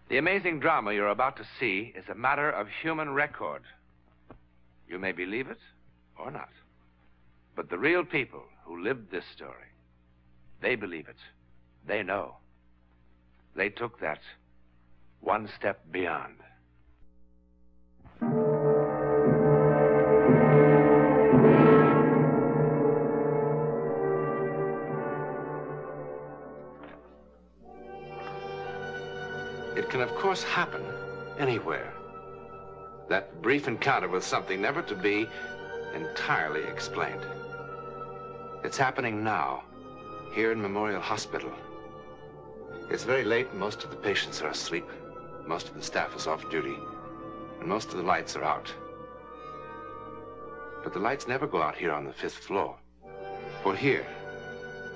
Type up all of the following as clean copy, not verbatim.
The amazing drama you're about to see is a matter of human record. You may believe it or not. But the real people who lived this story, they believe it. They know. They took that one step beyond. It can, of course, happen anywhere. That brief encounter with something never to be entirely explained. It's happening now, here in Memorial Hospital. It's very late and most of the patients are asleep. Most of the staff is off duty, and most of the lights are out. But the lights never go out here on the 5th floor. For here,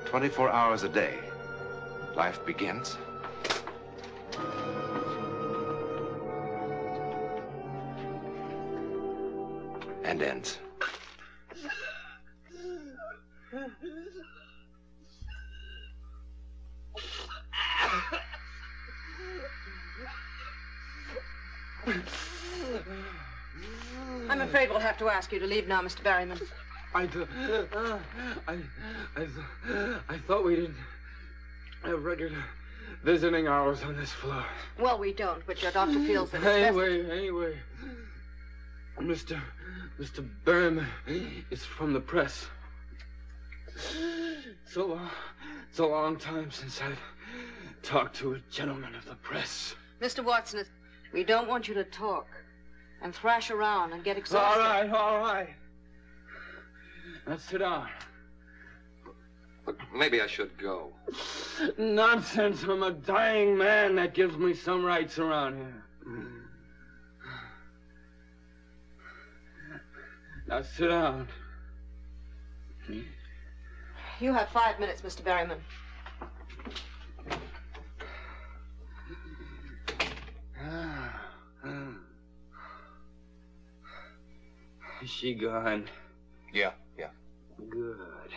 24 hours a day, life begins and ends. I'm afraid we'll have to ask you to leave now, Mr. Berryman. I thought we didn't have regular visiting hours on this floor. Well, we don't, but your doctor feels that it's Anyway, Mr. Berryman is from the press. It's a long time since I've talked to a gentleman of the press. Mr. Watson, we don't want you to talk and thrash around and get exhausted. All right. Now sit down. Look, maybe I should go. Nonsense. I'm a dying man. That gives me some rights around here. Now sit down. You have 5 minutes, Mr. Berryman. Is she gone? Yeah. Good.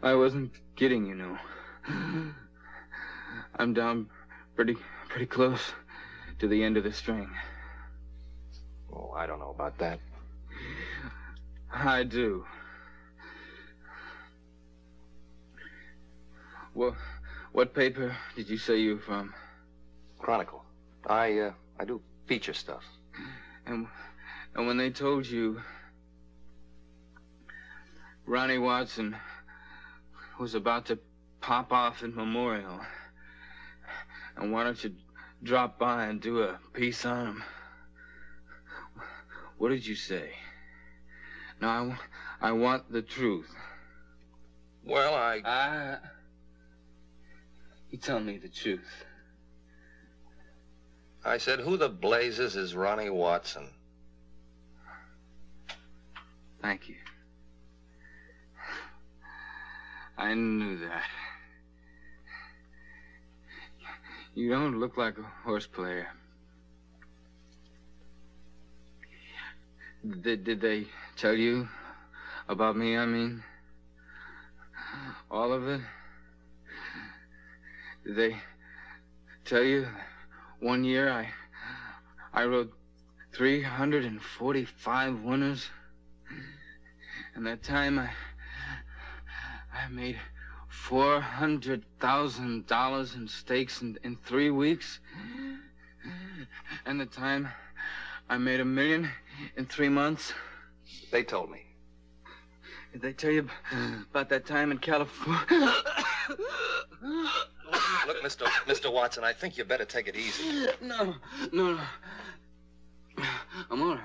I wasn't kidding, you know. I'm down pretty close to the end of the string. Oh, I don't know about that. I do. Well, what paper did you say you were from? Chronicle. I do feature stuff. And when they told you Ronnie Watson was about to pop off in Memorial, and why don't you drop by and do a piece on him? What did you say? Now, I want the truth. Well, You tell me the truth. I said, who the blazes is Ronnie Watson? Thank you. I knew that. You don't look like a horse player. Did they tell you about me, I mean? All of it? Did they tell you that one year I wrote 345 winners? And that time I made $400,000 in stakes in 3 weeks? And the time I made $1 million in 3 months? They told me. Did they tell you about that time in California? Look, Mr. Watson, I think you better take it easy. No. I'm all right.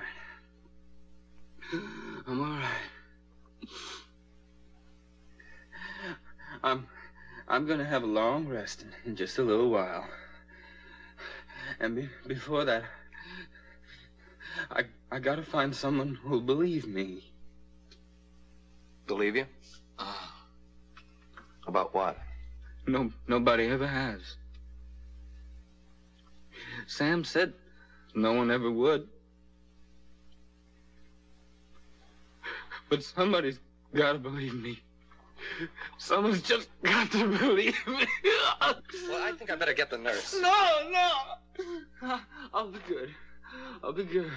I'm gonna have a long rest in just a little while. And before that, I gotta find someone who'll believe me. Believe you? About what? Nobody ever has. Sam said no one ever would. But somebody's gotta believe me. Someone's just got to believe me. Well, I think I better get the nurse. No. I'll be good. I'll be good.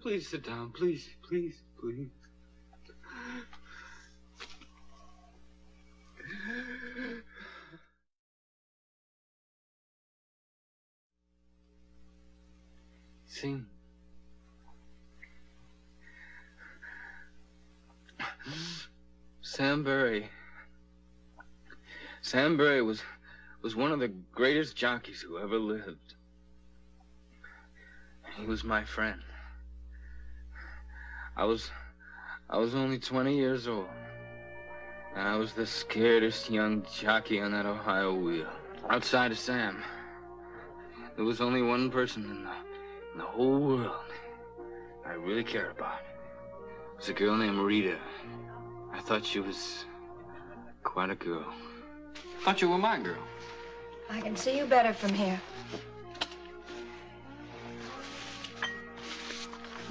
Please sit down. Please, please, please. See? Sam Berry. Sam Berry was one of the greatest jockeys who ever lived. He was my friend. I was only 20 years old. And I was the scaredest young jockey on that Ohio wheel. Outside of Sam, there was only one person in the whole world I really cared about. It was a girl named Rita. I thought she was quite a girl. Thought you were my girl. I can see you better from here.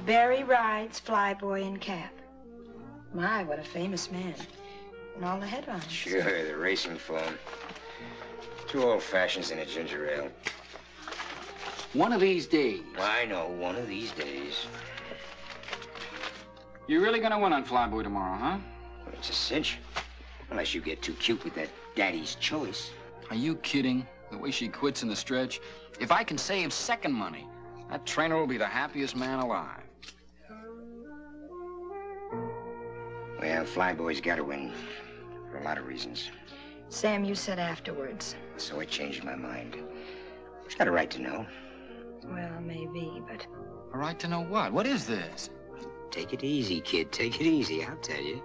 Barry rides flyboy in cap. My, what a famous man. And all the headlines. Sure, the racing phone. 2 old fashions and a ginger ale. One of these days. I know, one of these days. You're really gonna win on Flyboy tomorrow, huh? Well, it's a cinch. Unless you get too cute with that daddy's choice. Are you kidding? The way she quits in the stretch. If I can save second money, that trainer will be the happiest man alive. Well, Flyboy's got to win for a lot of reasons. Sam, you said afterwards. So I changed my mind. She's got a right to know. Well, maybe, but... A right to know what? What is this? Take it easy, kid. Take it easy, I'll tell you.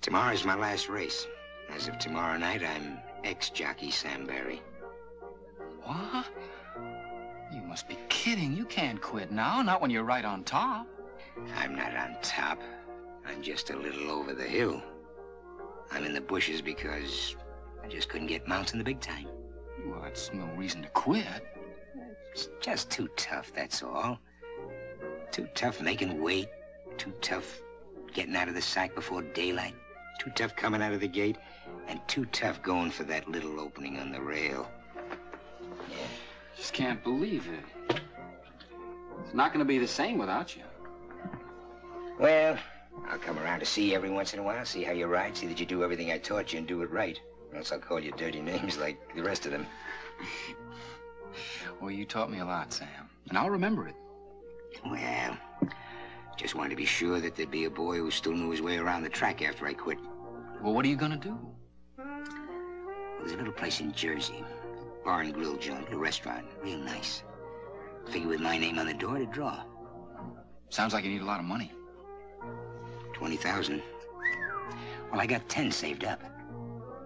Tomorrow's my last race. As of tomorrow night, I'm ex-jockey Sam Berry. What? You must be kidding. You can't quit now, not when you're right on top. I'm not on top. I'm just a little over the hill. I'm in the bushes because I just couldn't get mounts in the big time. Well, that's no reason to quit. It's just too tough, that's all. Too tough making weight. Too tough getting out of the sack before daylight. Too tough coming out of the gate. And too tough going for that little opening on the rail. Yeah. Just can't believe it. It's not going to be the same without you. Well, I'll come around to see you every once in a while, see how you ride, see that you do everything I taught you and do it right. Or else I'll call you dirty names like the rest of them. Well, you taught me a lot, Sam, and I'll remember it. Well, just wanted to be sure that there'd be a boy who still knew his way around the track after I quit. Well, what are you gonna do? There's a little place in Jersey. Bar and grill joint, a restaurant, real nice. Figure with my name on the door to draw. Sounds like you need a lot of money. 20,000. Well, I got 10 saved up.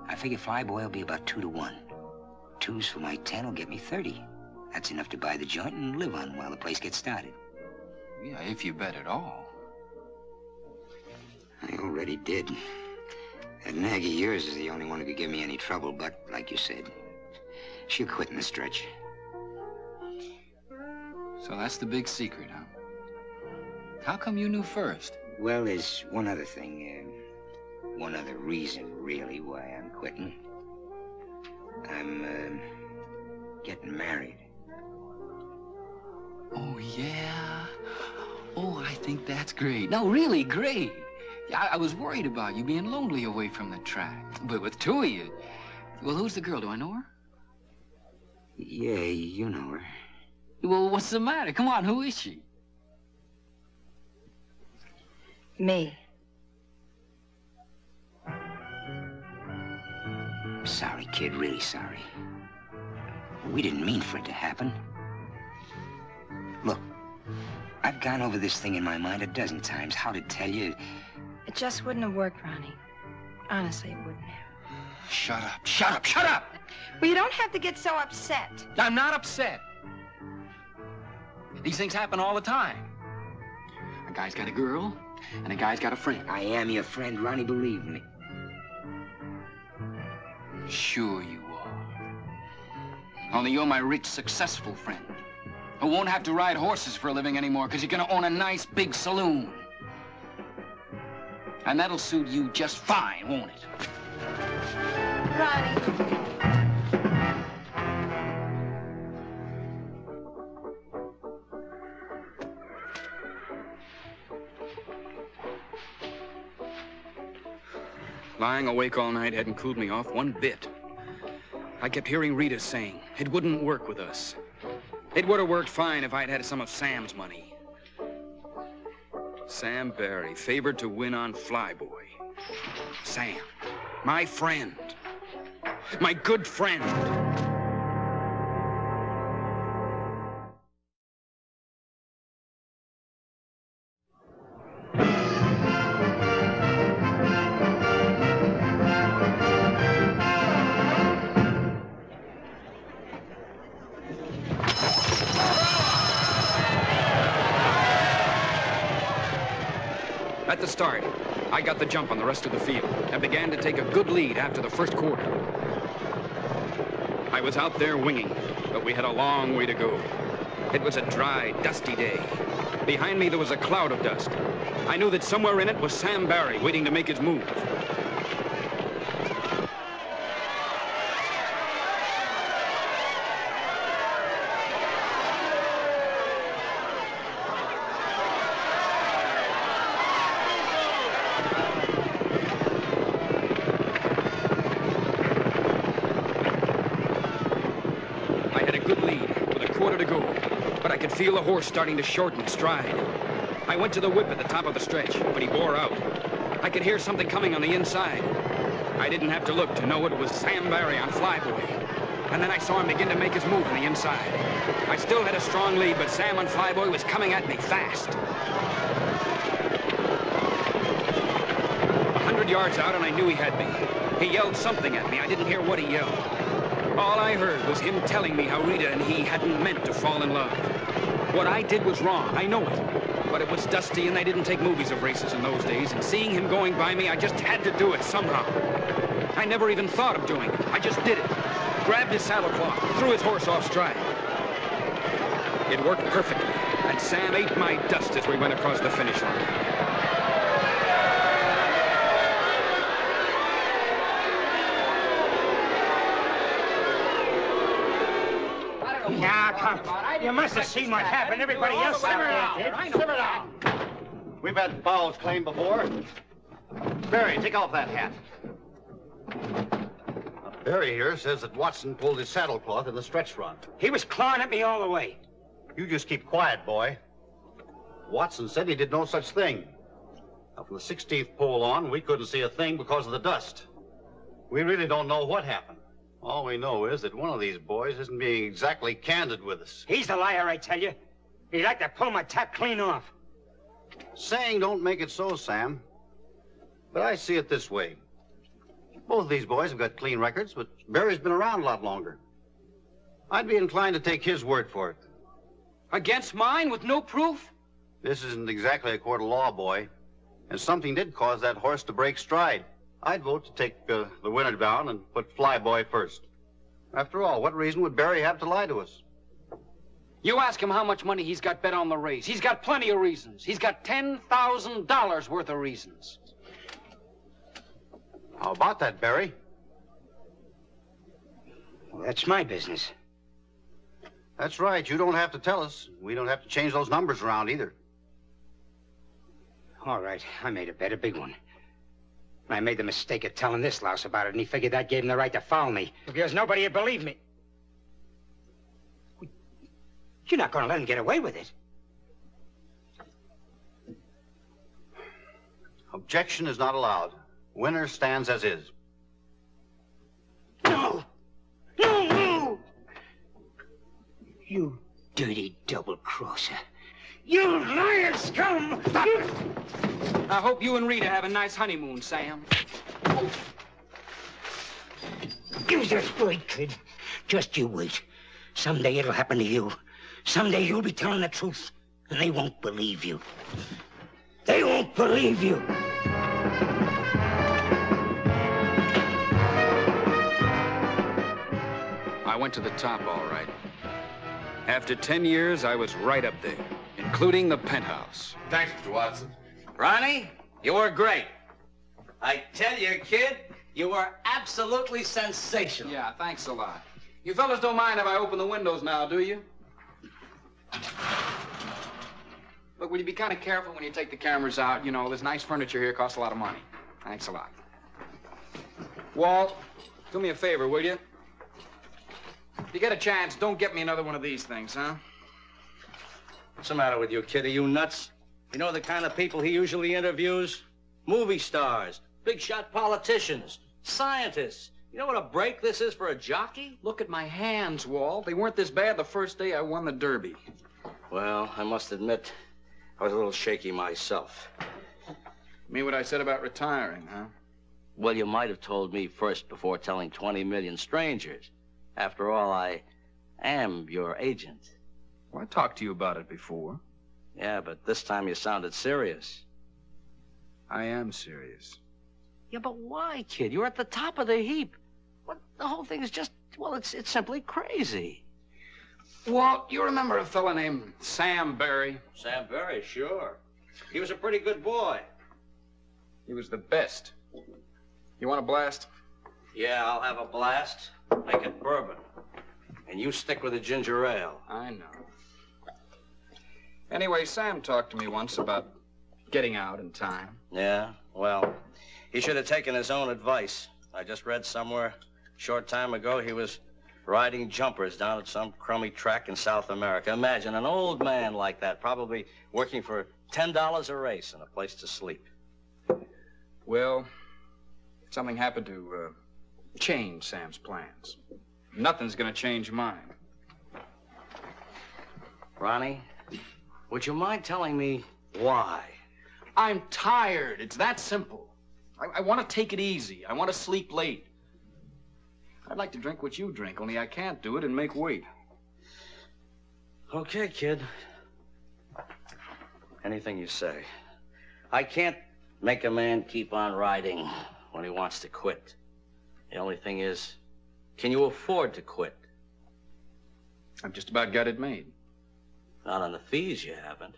I figure Flyboy will be about 2 to 1. 2s for my 10 will get me 30. That's enough to buy the joint and live on while the place gets started. Yeah, if you bet at all. I already did. That nag of yours is the only one who could give me any trouble, but like you said, she'll quit in the stretch. So that's the big secret, huh? How come you knew first? Well, there's one other thing, one other reason, really, why I'm quitting. I'm, getting married. Oh, yeah? Oh, I think that's great. No, really great. I was worried about you being lonely away from the track. But with 2 of you... Well, who's the girl? Do I know her? Yeah, you know her. Well, what's the matter? Come on, who is she? Me. Sorry, kid, really sorry. We didn't mean for it to happen. Look, I've gone over this thing in my mind a dozen times, how to tell you. It just wouldn't have worked, Ronnie. Honestly, it wouldn't have. Shut up, shut up, shut up! Well, you don't have to get so upset. I'm not upset. These things happen all the time. A guy's got a girl, and a guy's got a friend. I am your friend, Ronnie, believe me. Sure you are. Only you're my rich, successful friend who won't have to ride horses for a living anymore because you're going to own a nice, big saloon. And that'll suit you just fine, won't it? Ronnie. Lying awake all night hadn't cooled me off one bit. I kept hearing Rita saying it wouldn't work with us. It would have worked fine if I'd had some of Sam's money. Sam Barry, favored to win on Flyboy. Sam, my friend. My good friend. At the start, I got the jump on the rest of the field and began to take a good lead after the first quarter. I was out there winging, but we had a long way to go. It was a dry, dusty day. Behind me, there was a cloud of dust. I knew that somewhere in it was Sam Barry waiting to make his move. Feel the horse starting to shorten his stride. I went to the whip at the top of the stretch, but he bore out. I could hear something coming on the inside. I didn't have to look to know it was Sam Barry on Flyboy. And then I saw him begin to make his move on the inside. I still had a strong lead, but Sam on Flyboy was coming at me fast. 100 yards out, and I knew he had me. He yelled something at me. I didn't hear what he yelled. All I heard was him telling me how Rita and he hadn't meant to fall in love. What I did was wrong, I know it. But it was dusty and they didn't take movies of races in those days, and seeing him going by me, I just had to do it somehow. I never even thought of doing it. I just did it. Grabbed his saddlecloth, threw his horse off stride. It worked perfectly, and Sam ate my dust as we went across the finish line. Now, come. You must have seen what happened. Everybody else out there did. Simmer down. We've had fouls claimed before. Barry, take off that hat. Barry here says that Watson pulled his saddlecloth in the stretch run. He was clawing at me all the way. You just keep quiet, boy. Watson said he did no such thing. Now, from the 16th pole on, we couldn't see a thing because of the dust. We really don't know what happened. All we know is that one of these boys isn't being exactly candid with us. He's the liar, I tell you. He'd like to pull my top clean off. Saying don't make it so, Sam. But I see it this way. Both of these boys have got clean records, but Barry's been around a lot longer. I'd be inclined to take his word for it. Against mine with no proof? This isn't exactly a court of law, boy. And something did cause that horse to break stride. I'd vote to take the winner down and put Flyboy first. After all, what reason would Barry have to lie to us? You ask him how much money he's got bet on the race. He's got plenty of reasons. He's got $10,000 worth of reasons. How about that, Barry? Well, that's my business. That's right. You don't have to tell us. We don't have to change those numbers around either. All right, I made a bet, a big one. I made the mistake of telling this louse about it, and he figured that gave him the right to foul me, because nobody would believe me. You're not going to let him get away with it. Objection is not allowed. Winner stands as is. No! No, no! You dirty double-crosser. You liar scum! Stop it! I hope you and Rita have a nice honeymoon, Sam. You just wait, kid. Just you wait. Someday it'll happen to you. Someday you'll be telling the truth, and they won't believe you. They won't believe you. I went to the top, all right. After 10 years, I was right up there, including the penthouse. Thanks, Mr. Watson. Ronnie, you were great. I tell you, kid, you are absolutely sensational. Yeah, thanks a lot. You fellas don't mind if I open the windows now, do you? Look, will you be kind of careful when you take the cameras out? You know, this nice furniture here costs a lot of money. Thanks a lot. Walt, do me a favor, will you? If you get a chance, don't get me another one of these things, huh? What's the matter with you, kid? Are you nuts? You know the kind of people he usually interviews? Movie stars, big shot politicians, scientists. You know what a break this is for a jockey? Look at my hands, Walt. They weren't this bad the first day I won the Derby. Well, I must admit, I was a little shaky myself. Mean what I said about retiring, huh? Well, you might have told me first before telling 20 million strangers. After all, I am your agent. Well, I talked to you about it before. Yeah, but this time you sounded serious. I am serious. Yeah, but why, kid? You're at the top of the heap. What? The whole thing is just, well, it's simply crazy. Walt, you remember a fella named Sam Barry? Sam Barry, sure. He was a pretty good boy. He was the best. You want a blast? Yeah, I'll have a blast. Make it bourbon. And you stick with the ginger ale. I know. Anyway, Sam talked to me once about getting out in time. Yeah? Well, he should have taken his own advice. I just read somewhere a short time ago he was riding jumpers down at some crummy track in South America. Imagine an old man like that, probably working for $10 a race and a place to sleep. Well, something happened to change Sam's plans. Nothing's gonna change mine. Ronnie, would you mind telling me why? I'm tired. It's that simple. I want to take it easy. I want to sleep late. I'd like to drink what you drink, only I can't do it and make weight. Okay, kid. Anything you say. I can't make a man keep on riding when he wants to quit. The only thing is, can you afford to quit? I've just about got it made. Not on the fees, you haven't.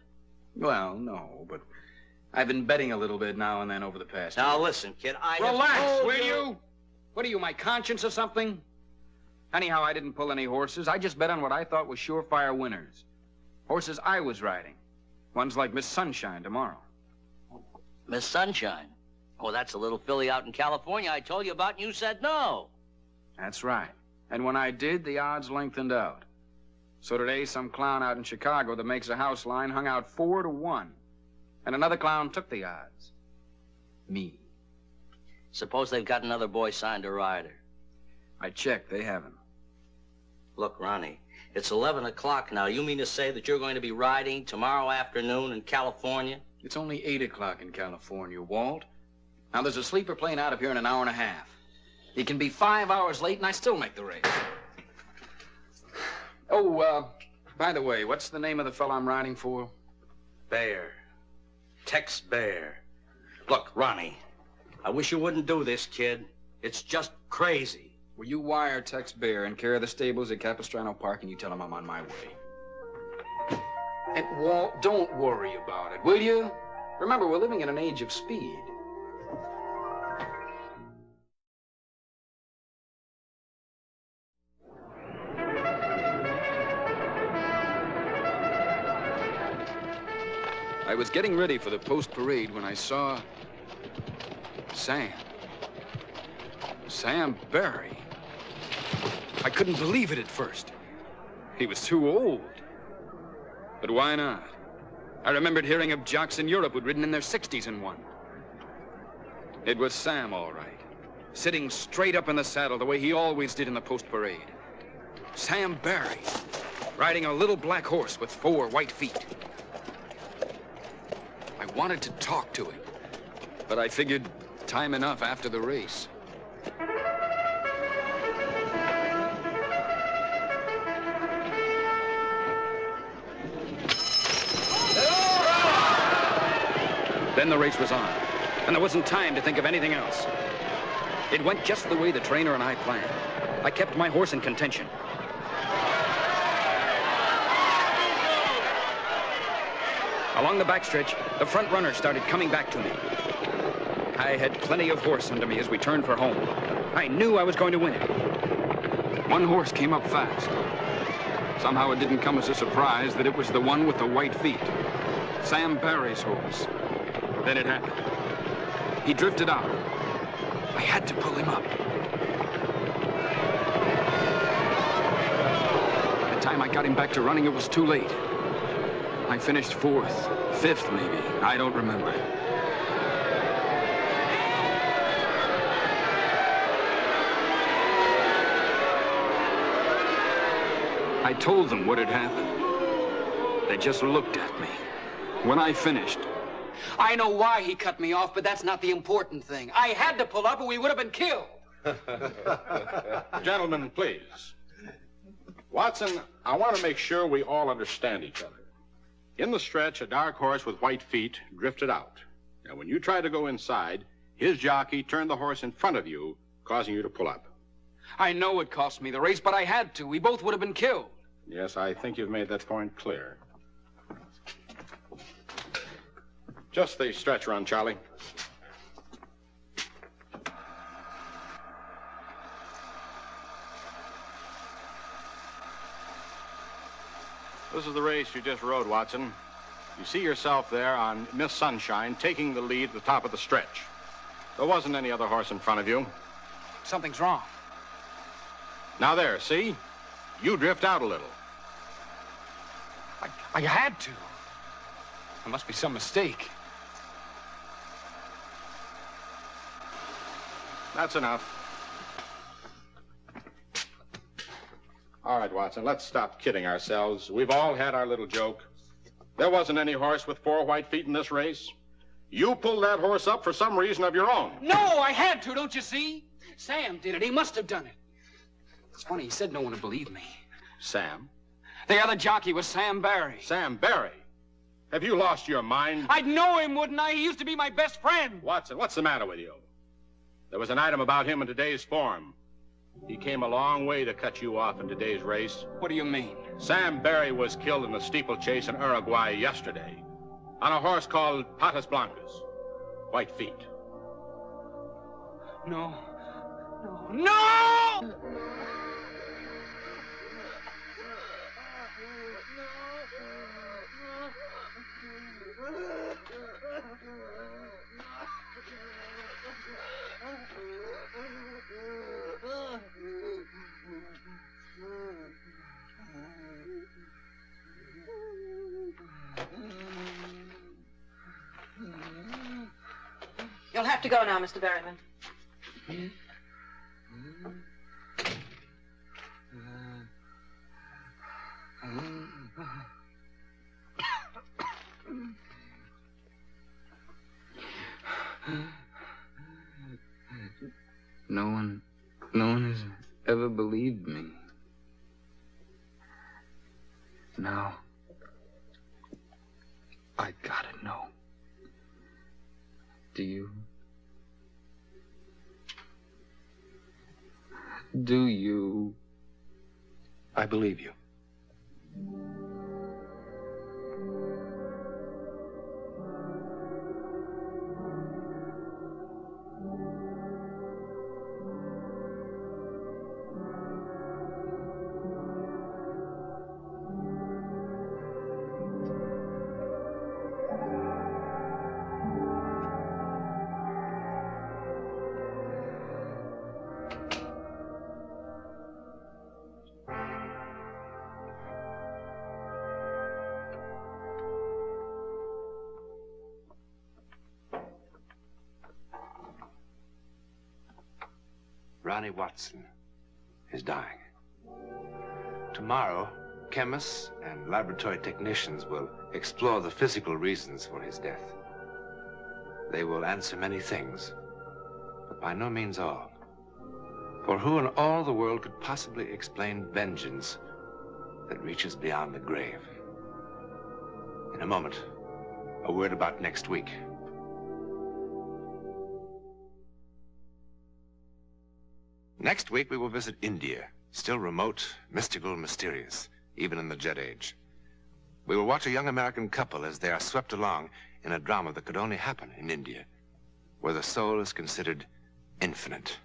Well, no, but I've been betting a little bit now and then over the past Now, year. listen, kid, Relax, will you? What are you, my conscience or something? Anyhow, I didn't pull any horses. I just bet on what I thought was surefire winners. Horses I was riding. Ones like Miss Sunshine tomorrow. Miss Sunshine? Oh, that's a little filly out in California I told you about and you said no. That's right. And when I did, the odds lengthened out. So today, some clown out in Chicago that makes a house line hung out 4-1. And another clown took the odds. Me. Suppose they've got another boy signed to ride her. I checked. They haven't. Look, Ronnie, it's 11 o'clock now. You mean to say that you're going to be riding tomorrow afternoon in California? It's only 8 o'clock in California, Walt. Now, there's a sleeper plane out of here in an hour and a half. He can be 5 hours late, and I still make the race. Oh, by the way, what's the name of the fellow I'm riding for? Bear. Tex Bear. Look, Ronnie, I wish you wouldn't do this, kid. It's just crazy. Will you wire Tex Bear in care of the stables at Capistrano Park and you tell him I'm on my way? And Walt, don't worry about it, will you? Remember, we're living in an age of speed. I was getting ready for the post-parade when I saw Sam. Sam Barry. I couldn't believe it at first. He was too old. But why not? I remembered hearing of jocks in Europe who'd ridden in their 60s and won. It was Sam, all right. Sitting straight up in the saddle the way he always did in the post-parade. Sam Barry, riding a little black horse with 4 white feet. I wanted to talk to him, but I figured time enough after the race. Then the race was on, and there wasn't time to think of anything else. It went just the way the trainer and I planned. I kept my horse in contention. Along the backstretch, the front runner started coming back to me. I had plenty of horse under me as we turned for home. I knew I was going to win it. One horse came up fast. Somehow it didn't come as a surprise that it was the one with the white feet. Sam Barry's horse. Then it happened. He drifted out. I had to pull him up. By the time I got him back to running, it was too late. I finished 4th, 5th maybe. I don't remember. I told them what had happened. They just looked at me. When I finished... I know why he cut me off, but that's not the important thing. I had to pull up or we would have been killed. Gentlemen, please. Watson, I want to make sure we all understand each other. In the stretch, a dark horse with white feet drifted out. Now, when you tried to go inside, his jockey turned the horse in front of you, causing you to pull up. I know it cost me the race, but I had to. We both would have been killed. Yes, I think you've made that point clear. Just the stretch run, Charlie. This is the race you just rode, Watson. You see yourself there on Miss Sunshine taking the lead at the top of the stretch. There wasn't any other horse in front of you. Something's wrong. Now there, see? You drift out a little. I had to. There must be some mistake. That's enough. All right, Watson, let's stop kidding ourselves. We've all had our little joke. There wasn't any horse with 4 white feet in this race. You pulled that horse up for some reason of your own. No, I had to, don't you see? Sam did it. He must have done it. It's funny, he said no one would believe me. Sam? The other jockey was Sam Barry. Sam Barry? Have you lost your mind? I'd know him, wouldn't I? He used to be my best friend. Watson, what's the matter with you? There was an item about him in today's form. He came a long way to cut you off in today's race. What do you mean? Sam Barry was killed in the steeplechase in Uruguay yesterday on a horse called Patas Blancas. White feet. No. No! You'll have to go now, Mr. Berryman. No one has ever believed me. Now, I gotta know. Do you? Do you? I believe you. Ronnie Watson is dying. Tomorrow, chemists and laboratory technicians will explore the physical reasons for his death. They will answer many things, but by no means all. For who in all the world could possibly explain vengeance that reaches beyond the grave? In a moment, a word about next week. Next week, we will visit India, still remote, mystical, mysterious, even in the Jet Age. We will watch a young American couple as they are swept along in a drama that could only happen in India. where the soul is considered infinite.